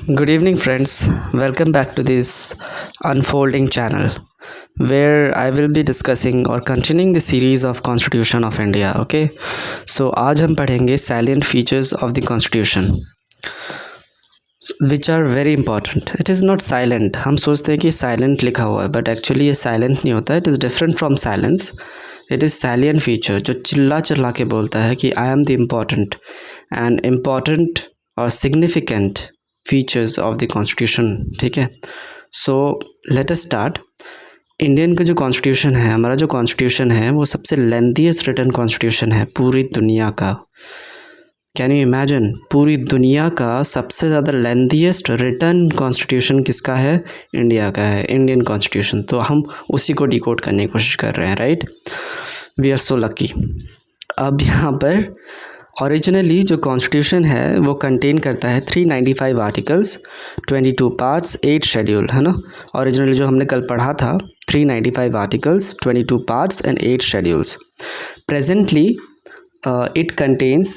Good evening, friends. Welcome back to this unfolding channel where I will be discussing or continuing the series of Constitution of India. Okay, so आज हम पढ़ेंगे salient features of the Constitution which are very important. It is not silent. हम सोचते हैं कि silent लिखा हुआ है, but actually ये silent नहीं होता. It is different from silence. It is salient feature जो चिल्ला चिल्ला के बोलता है कि I am the important and important or significant features of the constitution. ठीक है, so let us start. Indian का जो कॉन्स्टिट्यूशन है, हमारा जो कॉन्स्टिट्यूशन है वो सबसे लेंथीएस्ट रिटन कॉन्स्टिट्यूशन है पूरी दुनिया का. कैन यू इमेजिन, पूरी दुनिया का सबसे ज़्यादा लेंथीएस्ट रिटन कॉन्स्टिट्यूशन किसका है? इंडिया का है, इंडियन कॉन्स्टिट्यूशन. तो हम उसी को डिकोड करने की कोशिश कर रहे हैं, right. We are so lucky. अब यहाँ पर ओरिजिनली जो कॉन्स्टिट्यूशन है वो कंटेन करता है 395 आर्टिकल्स, 22 पार्ट्स, 8 शेड्यूल, है ना. ओरिजिनली जो हमने कल पढ़ा था 395 articles, 22 parts and 8 schedules. Presently it contains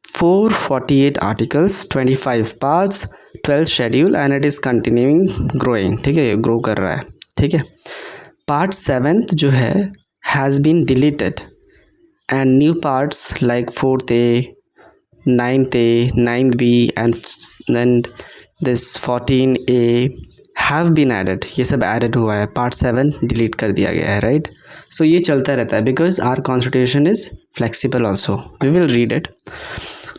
448 articles, 25 parts, 12 schedule and it is continuing growing. ठीक है, ग्रो कर रहा है. ठीक है, पार्ट 7 जो है has been deleted and new parts like 4th A, 9th A, 9th B and then this 14A have been added. ये सब added हुआ है. पार्ट 7 डिलीट कर दिया गया है, राइट. सो ये चलता रहता है because our constitution is flexible also. We will read it.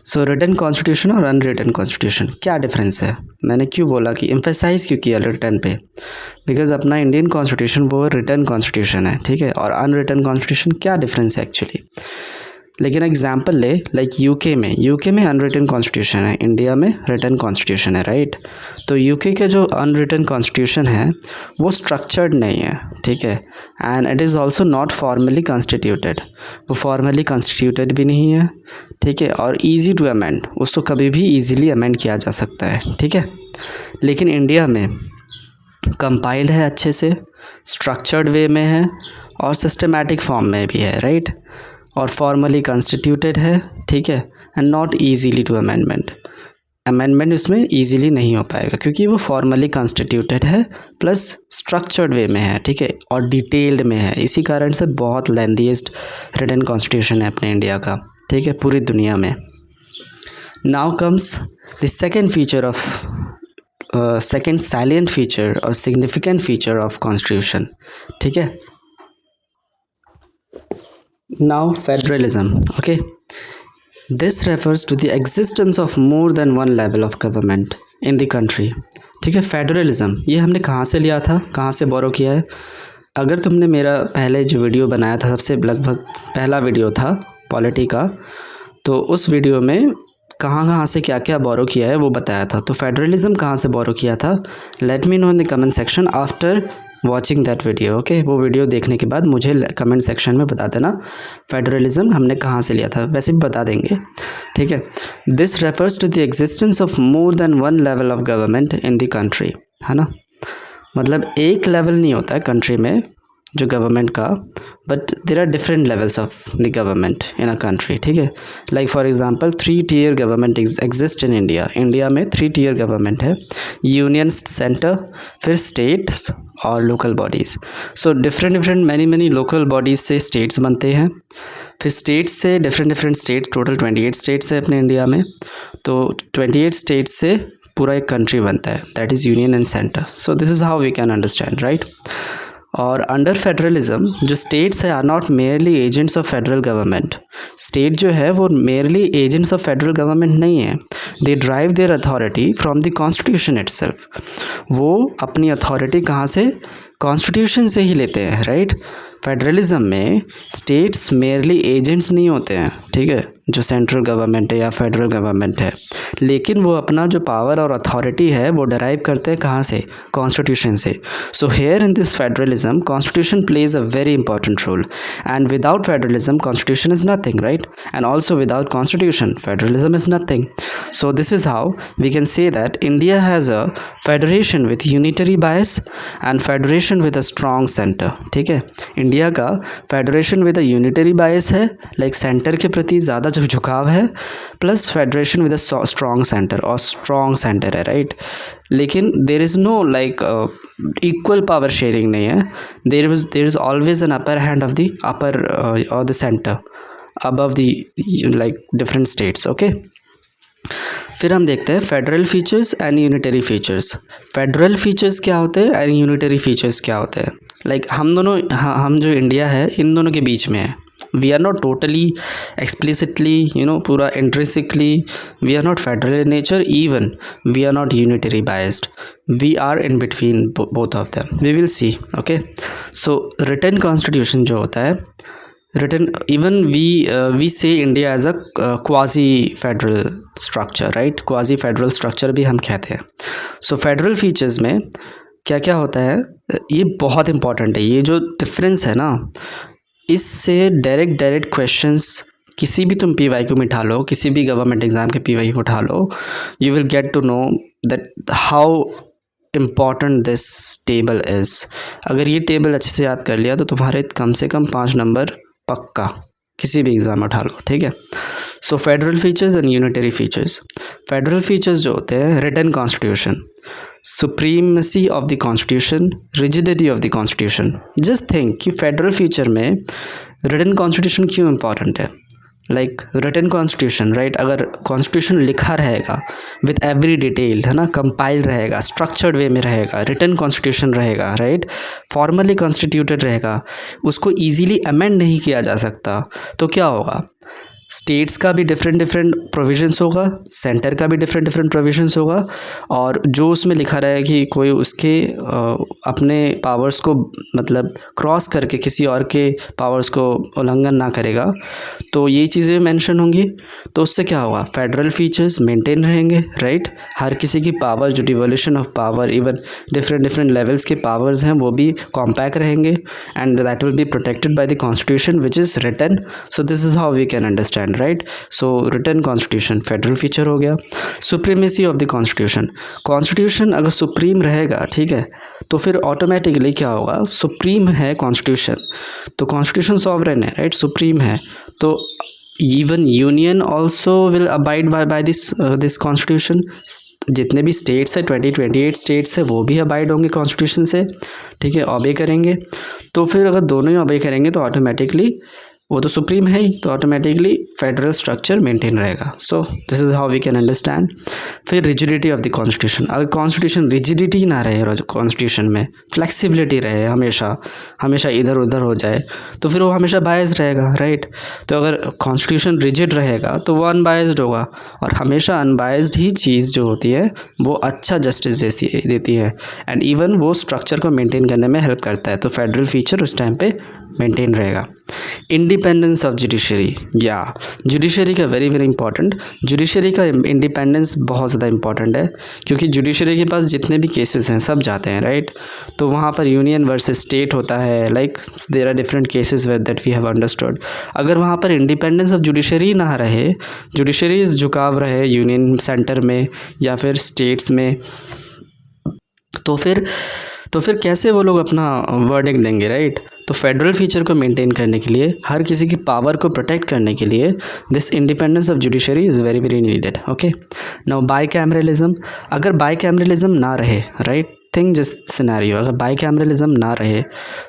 So written constitution और अनरिटन कॉन्स्टिट्यूशन क्या डिफरेंस है? मैंने क्यों बोला कि एम्फेसाइज क्यों किया रिटन पे? बिकॉज अपना इंडियन कॉन्स्टिट्यूशन वो रिटन कॉन्स्टिट्यूशन है. ठीक है, और अनरिटन कॉन्स्टिट्यूशन क्या डिफरेंस है एक्चुअली? लेकिन एग्जांपल ले, लाइक यूके में अनरिटन कॉन्स्टिट्यूशन है, इंडिया में रिटन कॉन्स्टिट्यूशन है, राइट. तो यूके के जो अनरिटन कॉन्स्टिट्यूशन है वो स्ट्रक्चर्ड नहीं है. ठीक है, and it is also not formally constituted. वो फॉर्मली कॉन्स्टिट्यूटेड भी नहीं है. ठीक है, और ईजी टू अमेंड, उसको कभी भी ईजीली अमेंड किया जा सकता है. ठीक है, लेकिन इंडिया में कंपाइल्ड है, अच्छे से स्ट्रक्चर्ड वे में है और सिस्टमैटिक फॉर्म में भी है, राइट. और फॉर्मली कॉन्स्टिट्यूटेड है. ठीक है, and not easily to amendment उसमें ईजीली नहीं हो पाएगा क्योंकि वो फॉर्मली कॉन्स्टिट्यूटेड है प्लस स्ट्रक्चर्ड वे में है. ठीक है, और डिटेल्ड में है. इसी कारण से बहुत लेंथीएस्ट रिटन कॉन्स्टिट्यूशन है अपने इंडिया का. ठीक है, पूरी दुनिया में. Now comes the second feature of second salient feature और सिग्निफिकेंट फीचर ऑफ कॉन्स्टिट्यूशन. ठीक है, now federalism. Okay, this refers to the existence of more than one level of government in the country. ठीक है, federalism ये हमने कहाँ से लिया था, कहाँ से बोरो किया है? अगर तुमने मेरा पहले जो वीडियो बनाया था, सबसे लगभग पहला वीडियो था पॉलिटी का, तो उस वीडियो में कहाँ से क्या क्या बोरो किया है वो बताया था. तो फेडरलिज्म कहाँ से बोरो किया था, late me know in the comment section after watching that video. Okay, वो वीडियो देखने के बाद मुझे कमेंट सेक्शन में बता देना फेडरलिज्म हमने कहाँ से लिया था. वैसे भी बता देंगे. ठीक है, this refers to the existence of more than one level of government in the country, है ना. मतलब एक लेवल नहीं होता है कंट्री में जो गवर्नमेंट का, but there are different levels of the government in a country. ठीक है, like for example 3 tier government exist in India. India में 3 tier गवर्नमेंट है, यूनियन, सेंटर, फिर स्टेट्स और local bodies. So different many local bodies से states बनते हैं. फिर स्टेट्स से डिफरेंट स्टेट, टोटल 28 स्टेट्स है अपने इंडिया में. तो 28 स्टेट्स से पूरा एक कंट्री बनता है, that is union and centre. So this is how we can understand, right. और अंडर फेडरलिज्म जो स्टेट्स है are not merely agents of federal government. State जो है वो merely agents of federal government नहीं है. They derive their authority from the constitution itself. वो अपनी अथॉरिटी कहाँ से? कॉन्स्टिट्यूशन से ही लेते हैं, राइट. फेडरलिज्म में स्टेट्स मेयरली एजेंट्स नहीं होते हैं. ठीक है, जो सेंट्रल गवर्नमेंट है या फेडरल गवर्नमेंट है, लेकिन वो अपना जो पावर और अथॉरिटी है वो डराइव करते हैं कहाँ से? कॉन्स्टिट्यूशन से. So here in this federalism constitution plays a very important role, and without federalism constitution is nothing, right. And also without constitution federalism is nothing. So this is how we can say that India has a federation with unitary bias and federation with a strong centre. ठीक है, India का federation with a unitary bias है, like centre के प्रति ज़्यादा नीचे झुकाव है, plus federation with a strong centre, और स्ट्रॉन्ग सेंटर है, राइट। लेकिन there is no like equal power sharing नहीं है, there is always an upper hand of the upper और the centre above the like different states, okay. फिर हम देखते हैं federal features and unitary features. Federal features क्या होते हैं एंड यूनिटरी फीचर्स क्या होते हैं। लाइक हम दोनों, हम जो इंडिया है इन दोनों के बीच में है। We are not totally explicitly पूरा intrinsically we are not federal in nature, even we are not unitary biased, we are in between both of them, we will see, okay. So written constitution जो होता है, written, even we say India as a quasi federal structure, right, quasi federal structure भी हम कहते हैं। सो federal features में क्या क्या होता है, ये बहुत इंपॉर्टेंट है। ये जो डिफरेंस है ना, इससे डायरेक्ट क्वेश्चंस किसी भी तुम PYQ में उठा लो, किसी भी गवर्नमेंट एग्ज़ाम के PYQ को उठा लो, you will get to know that how important this table is. अगर ये टेबल अच्छे से याद कर लिया तो तुम्हारे कम से कम 5 नंबर पक्का किसी भी एग्ज़ाम उठा लो, ठीक है। So federal features and unitary features. Federal features जो होते हैं, written constitution, supremacy of the constitution, rigidity of the constitution. Just think कि फेडरल फीचर में रिटन कॉन्स्टिट्यूशन क्यों इंपॉर्टेंट है। लाइक रिटन कॉन्स्टिट्यूशन, राइट, अगर कॉन्स्टिट्यूशन लिखा रहेगा विथ एवरी डिटेल, है ना, कंपाइल रहेगा, स्ट्रक्चर्ड वे में रहेगा, रिटन कॉन्स्टिट्यूशन रहेगा, राइट, फॉर्मली कॉन्स्टिट्यूटेड रहेगा, उसको ईजीली अमेंड नहीं किया जा सकता, तो क्या होगा, स्टेट्स का भी डिफरेंट प्रोविजंस होगा, सेंटर का भी डिफरेंट प्रोविजंस होगा, और जो उसमें लिखा रहा है कि कोई उसके अपने पावर्स को मतलब क्रॉस करके किसी और के पावर्स को उल्लंघन ना करेगा, तो ये चीज़ें मेंशन होंगी। तो उससे क्या होगा, फेडरल फीचर्स मेंटेन रहेंगे, राइट, हर किसी की पावर, जो devolution of power, even different levels के पावर्स हैं वो भी कॉम्पैक्ट रहेंगे, and that will be protected by the constitution which is written. So this is how we can understand, right. So written constitution federal feature हो गया। Supremacy of the constitution, constitution अगर supreme रहेगा, ठीक है, तो फिर automatically क्या होगा, सुप्रीम है कॉन्स्टिट्यूशन, तो कॉन्स्टिट्यूशन सॉवरेन है, राइट, सुप्रीम है, तो even union also will abide by this constitution. जितने भी स्टेट्स है 28 स्टेट्स है वो भी अबाइड होंगे कॉन्स्टिट्यूशन से, ठीक है, ऑबे करेंगे। तो फिर अगर दोनों ही ऑबे करेंगे तो ऑटोमेटिकली वो तो सुप्रीम है ही, तो ऑटोमेटिकली फेडरल स्ट्रक्चर मेंटेन रहेगा। So this is how we can understand. फिर रिजिडिटी ऑफ द कॉन्स्टिट्यूशन, अगर कॉन्स्टिट्यूशन रिजिडिटी ना रहे, कॉन्स्टिट्यूशन में फ्लेक्सिबिलिटी रहे, हमेशा इधर उधर हो जाए, तो फिर वो हमेशा बायस्ड रहेगा, राइट। तो अगर कॉन्स्टिट्यूशन रिजिड रहेगा तो वो अनबायस्ड होगा, और हमेशा अनबायस्ड ही चीज़ जो होती है वो अच्छा जस्टिस देती है, एंड इवन वो स्ट्रक्चर को मेंटेन करने में हेल्प करता है। तो फेडरल फीचर उस टाइम पे मेंटेन रहेगा। इंडिपेंडेंस ऑफ जुडिशरी, या जुडिशरी का वेरी इंपॉर्टेंट, जुडिशरी का इंडिपेंडेंस बहुत ज़्यादा इंपॉर्टेंट है, क्योंकि जुडिशरी के पास जितने भी केसेस हैं सब जाते हैं, राइट। तो वहाँ पर यूनियन वर्सेस स्टेट होता है, like there are different cases that we have understood. अगर वहाँ पर इंडिपेंडेंस ऑफ जुडिशरी ना रहे, जुडिशरी झुकाव रहे यूनियन सेंटर में या फिर स्टेट्स में, तो फिर कैसे वो लोग अपना वर्डिक्ट देंगे, राइट। तो फेडरल फीचर को मेंटेन करने के लिए, हर किसी की पावर को प्रोटेक्ट करने के लिए, this independence of judiciary is very needed, okay. Now bicameralism, अगर बाइकैमरलिज्म ना रहे, राइट, थिंक जिस सिनेरियो, अगर बाइकैमरलिज्म ना रहे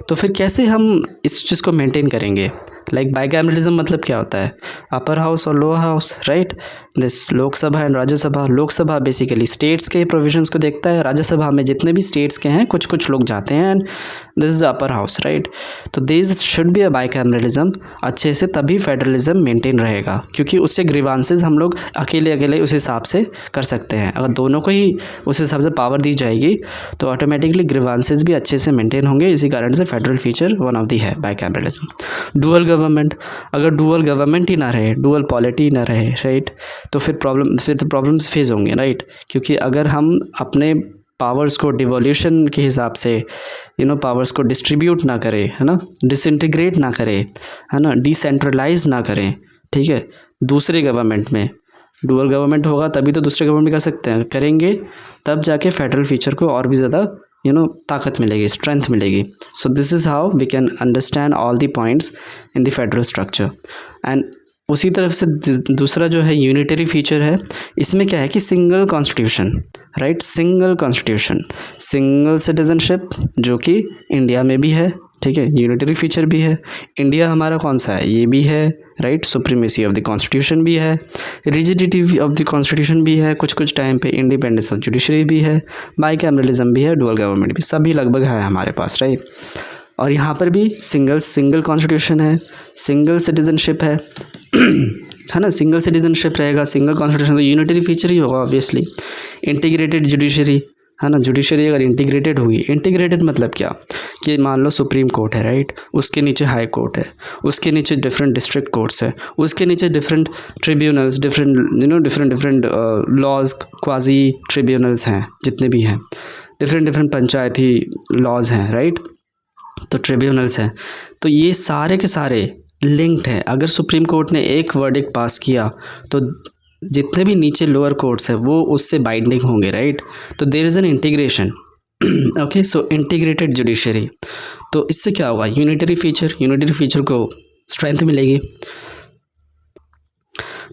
तो फिर कैसे हम इस चीज़ को मेंटेन करेंगे। लाइक बाइकैमरलिज्म मतलब क्या होता है, अपर हाउस और lower house, right, this Lok Sabha and Rajya Sabha. Lok Sabha basically states के प्रोविजंस को देखता है, राज्यसभा में जितने भी स्टेट्स के हैं कुछ लोग जाते हैं, and this is upper house, right. तो this should be a bicameralism अच्छे से, तभी फेडरलिज्म मेंटेन रहेगा, क्योंकि उससे ग्रीवांसेस हम लोग अकेले उस हिसाब से कर सकते हैं। अगर दोनों को ही उस हिसाब से पावर दी जाएगी तो ऑटोमेटिकली ग्रीवांसेस भी अच्छे से मेंटेन होंगे। इसी कारण से federal feature one of the है बाइकैमरलिज्म। डुअल गवर्नमेंट, अगर डुअल गवर्नमेंट ही ना रहे, डुअल पॉलिटी ना रहे, राइट, तो फिर प्रॉब्लम्स फेस होंगे, राइट। क्योंकि अगर हम अपने पावर्स को डिवोल्यूशन के हिसाब से पावर्स को डिस्ट्रीब्यूट ना करें, है ना, डिसइंटीग्रेट ना करें, है ना, डिसेंट्रलाइज ना करें, ठीक है, दूसरे गवर्नमेंट में डुअल गवर्नमेंट होगा तभी तो दूसरे गवर्नमेंट कर सकते हैं, करेंगे तब जाके फेडरल फीचर को और भी ज़्यादा ताकत मिलेगी, स्ट्रेंथ मिलेगी। So this is how we can understand all the points in the federal structure. And उसी तरफ से दूसरा जो है यूनिटरी फीचर है, इसमें क्या है कि single constitution, right, single constitution, single citizenship जो कि इंडिया में भी है, ठीक है, यूनिटरी फीचर भी है। इंडिया हमारा कौन सा है, ये भी है, right, supremacy of the constitution भी है, रिजिडिटी ऑफ द कॉन्स्टिट्यूशन भी है, कुछ कुछ टाइम पे इंडिपेंडेंस ऑफ जुडिशरी भी है, बाईकैमरलिज्म भी है, डुअल गवर्नमेंट भी, सभी लगभग है हमारे पास, राइट। और यहाँ पर भी सिंगल कॉन्स्टिट्यूशन है, सिंगल सिटीजनशिप है है ना, सिंगल सिटीजनशिप रहेगा, सिंगल कॉन्स्टिट्यूशन, तो यूनिटरी फीचर ही होगा ऑब्वियसली। इंटीग्रेटेड जुडिशरी, है ना, जुडिशरी अगर इंटीग्रेटेड होगी, इंटीग्रेटेड मतलब क्या कि मान लो सुप्रीम कोर्ट है, राइट, उसके नीचे हाई कोर्ट है, उसके नीचे डिफरेंट डिस्ट्रिक्ट कोर्ट्स है, उसके नीचे different tribunals, different laws, quasi tribunals हैं जितने भी हैं, डिफरेंट पंचायती लॉज हैं, राइट, तो ट्रिब्यूनल्स हैं। तो ये सारे के सारे लिंक्ड हैं। अगर सुप्रीम कोर्ट ने एक वर्डिक्ट पास किया तो जितने भी नीचे लोअर कोर्ट्स हैं वो उससे बाइंडिंग होंगे, राइट। तो there is an integration, okay, so integrated judiciary. तो इससे क्या होगा, यूनिटरी फीचर को स्ट्रेंथ मिलेगी।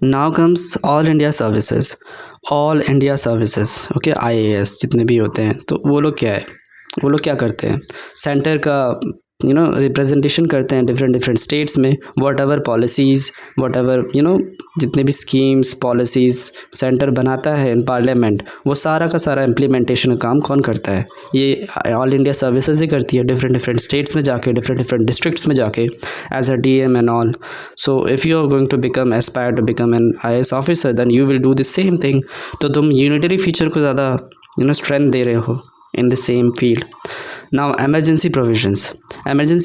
Now comes all India services, okay, IAS जितने भी होते हैं, तो वो लोग क्या है, वो लोग क्या करते हैं, सेंटर का रिप्रेजेंटेशन करते हैं डिफरेंट स्टेट्स में, what ever policies, what ever जितने भी स्कीम्स पॉलिसीज़ सेंटर बनाता है इन पार्लियामेंट, वो सारा का सारा इम्प्लीमेंटेशन का काम कौन करता है, ये ऑल इंडिया सर्विसेज ही करती है, डिफरेंट स्टेट्स में जाके, डिफरेंट डिस्ट्रिक्ट्स में जाके, as a DM and all. So if you are going to become aspire to become an IAS officer, then you will do the same thing. तो तुम unitary feature को ज़्यादा strength दे रहे हो in the same field. Now emergency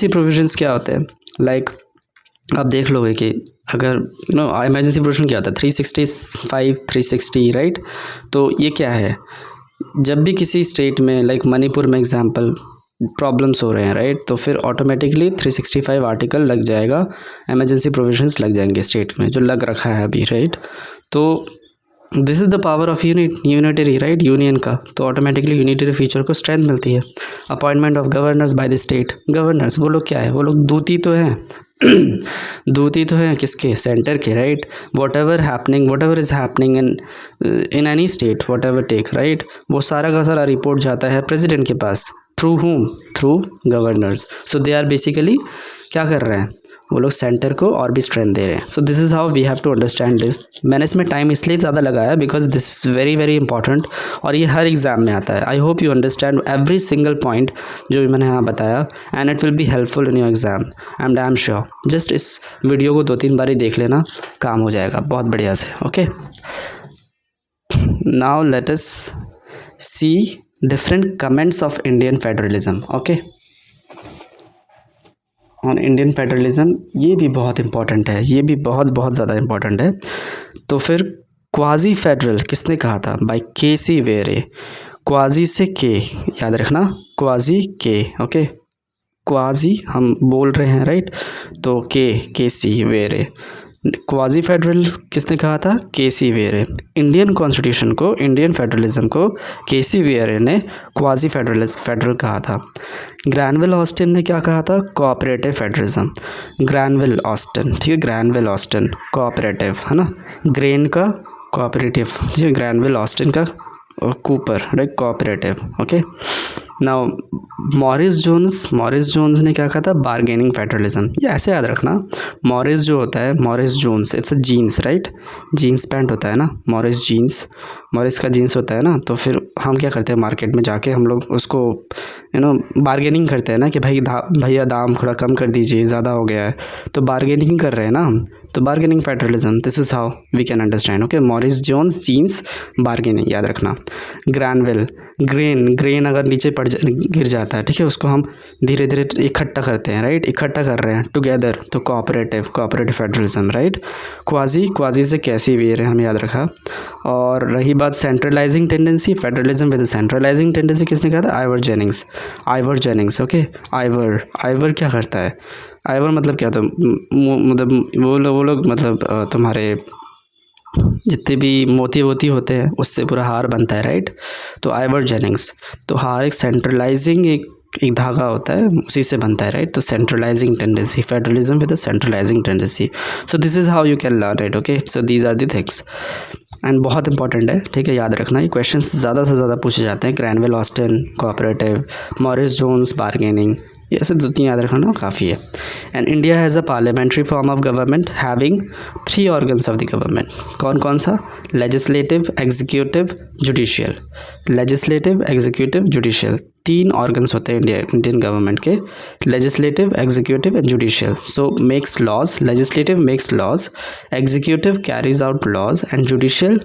provisions क्या होते हैं, लाइक आप देख लोगे कि अगर एमरजेंसी प्रोविजन क्या होता है, 365 360, राइट। तो ये क्या है, जब भी किसी स्टेट में, लाइक मणिपुर में एग्जांपल, प्रॉब्लम्स हो रहे हैं, राइट, तो फिर ऑटोमेटिकली 365 आर्टिकल लग जाएगा, एमरजेंसी प्रोविजंस लग जाएंगे स्टेट में, जो लग रखा है अभी, राइट। तो this is the power of unitary, right, union का। तो ऑटोमेटिकली यूनिटरी फीचर को स्ट्रेंथ मिलती है। Appointment of governors by the state, governors वो लोग क्या है, वो लोग दूती तो हैं दूती तो हैं किसके, सेंटर के, right. Whatever is happening in any state, whatever take, right, वो सारा का सारा रिपोर्ट जाता है प्रेसिडेंट के पास, through whom, through governors. So they are basically क्या कर रहे हैं, वो लोग सेंटर को और भी स्ट्रेंथ दे रहे हैं। So this is how we have to understand this. मैंने इसमें टाइम इसलिए ज़्यादा लगाया because this is very very important, और ये हर एग्ज़ाम में आता है। I hope you understand every single point जो भी मैंने यहाँ बताया, and it will be helpful in your exam, I am damn sure. Just इस वीडियो को 2-3 बार ही देख लेना, काम हो जाएगा बहुत बढ़िया से, okay. Now let us see different comments of Indian federalism, okay, on Indian federalism. ये भी बहुत इंपॉर्टेंट है, ये भी बहुत ज़्यादा इंपॉर्टेंट है। तो फिर क्वाजी फेडरल किसने कहा था, बाय KC वेरे। क्वाजी से के याद रखना, क्वाजी के, ओके, क्वाजी हम बोल रहे हैं, राइट, तो KC वेरे। क्वाजी फेडरल किसने कहा था, KC वेरे। इंडियन कॉन्स्टिट्यूशन को, इंडियन फेडरलिज्म को KC वेरे ने क्वाजी फेडरल कहा था। ग्रैनविल ऑस्टिन ने क्या कहा था, कोऑपरेटिव फेडरलिज्म। ग्रैनविल ऑस्टिन, ठीक है, ग्रैनविल ऑस्टिन कोऑपरेटिव, है ना, ग्रेन का कोऑपरेटिव, ठीक है, ग्रैनविल ऑस्टिन का cooper, right, cooperative, okay. Now Morris Jones ने क्या कहा था, बार्गेनिंग फेडरलिज्म। ये ऐसे याद रखना, मॉरिस जो होता है, Morris Jones, it's a jeans, right, jeans pant होता है ना, मॉरिस का जीन्स होता है ना। तो फिर हम क्या करते हैं, मार्केट में जाके हम लोग उसको बार्गेनिंग करते हैं ना, कि भैया दाम थोड़ा कम कर दीजिए, ज़्यादा हो गया है, तो बार्गेनिंग कर रहे हैं ना हम, तो bargaining federalism, this is how we can understand, okay. Morris Jones jeans, bargaining, याद रखना। ग्रैनविल, ग्रेन अगर नीचे गिर जाता है, ठीक है, उसको हम धीरे धीरे इकट्ठा करते हैं, राइट, इकट्ठा कर रहे हैं, टुगेदर, तो कोऑपरेटिव फेडरलिज्म, राइट। क्वाजी से कैसी वेयर है, हम याद रखा। और रही बात centralising tendency, federalism with centralising tendency किसने कहा था, आइवर जेनिंग्स, ओके। आइवर क्या करता है, आइवर मतलब क्या था, मतलब वो लोग मतलब तुम्हारे जितने भी मोती होते हैं उससे पूरा हार बनता है, राइट। तो आइवर जेनिंग्स, तो हार एक सेंट्रलाइजिंग एक एक धागा होता है, उसी से बनता है, राइट? तो centralising tendency, federalism with a centralising tendency. So this is how you can learn it. Okay, so these are the things and बहुत इंपॉर्टेंट है, ठीक है, याद रखना. ये क्वेश्चंस ज़्यादा से ज़्यादा पूछे जाते हैं. Granville Austin cooperative, Morris Jones bargaining, ये ऐसे 2-3 याद रखना काफ़ी है. And India has a parliamentary form of government having 3 organs of the government. कौन कौन सा? Legislative, executive, judicial. Legislative, executive, judicial, 3 organs होते हैं इंडियन गवर्नमेंट के. Legislative, executive and judicial. So makes laws, legislative makes laws, executive carries out laws and judicial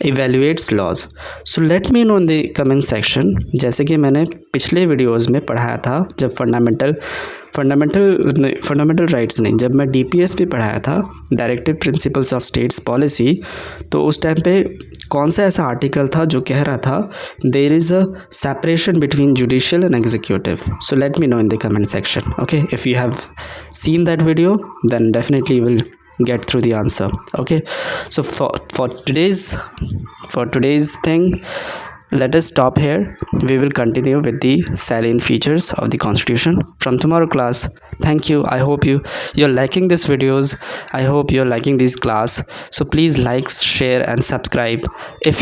evaluates laws. So let me know in the comment section. जैसे कि मैंने पिछले videos में पढ़ाया था, जब फंडामेंटल राइट्स नहीं, जब मैं डीपीएस पे पढ़ाया था, directive principles of states policy, तो उस टाइम पे कौन सा ऐसा आर्टिकल था जो कह रहा था there is a separation between judicial and executive. So let me know in the comment section. Okay, if you have seen that video, then definitely you will get through the answer. Okay, so for today's thing, let us stop here. We will continue with the salient features of the constitution from tomorrow class. Thank you. I hope you're liking these videos. I hope you're liking this class. So please like, share and subscribe if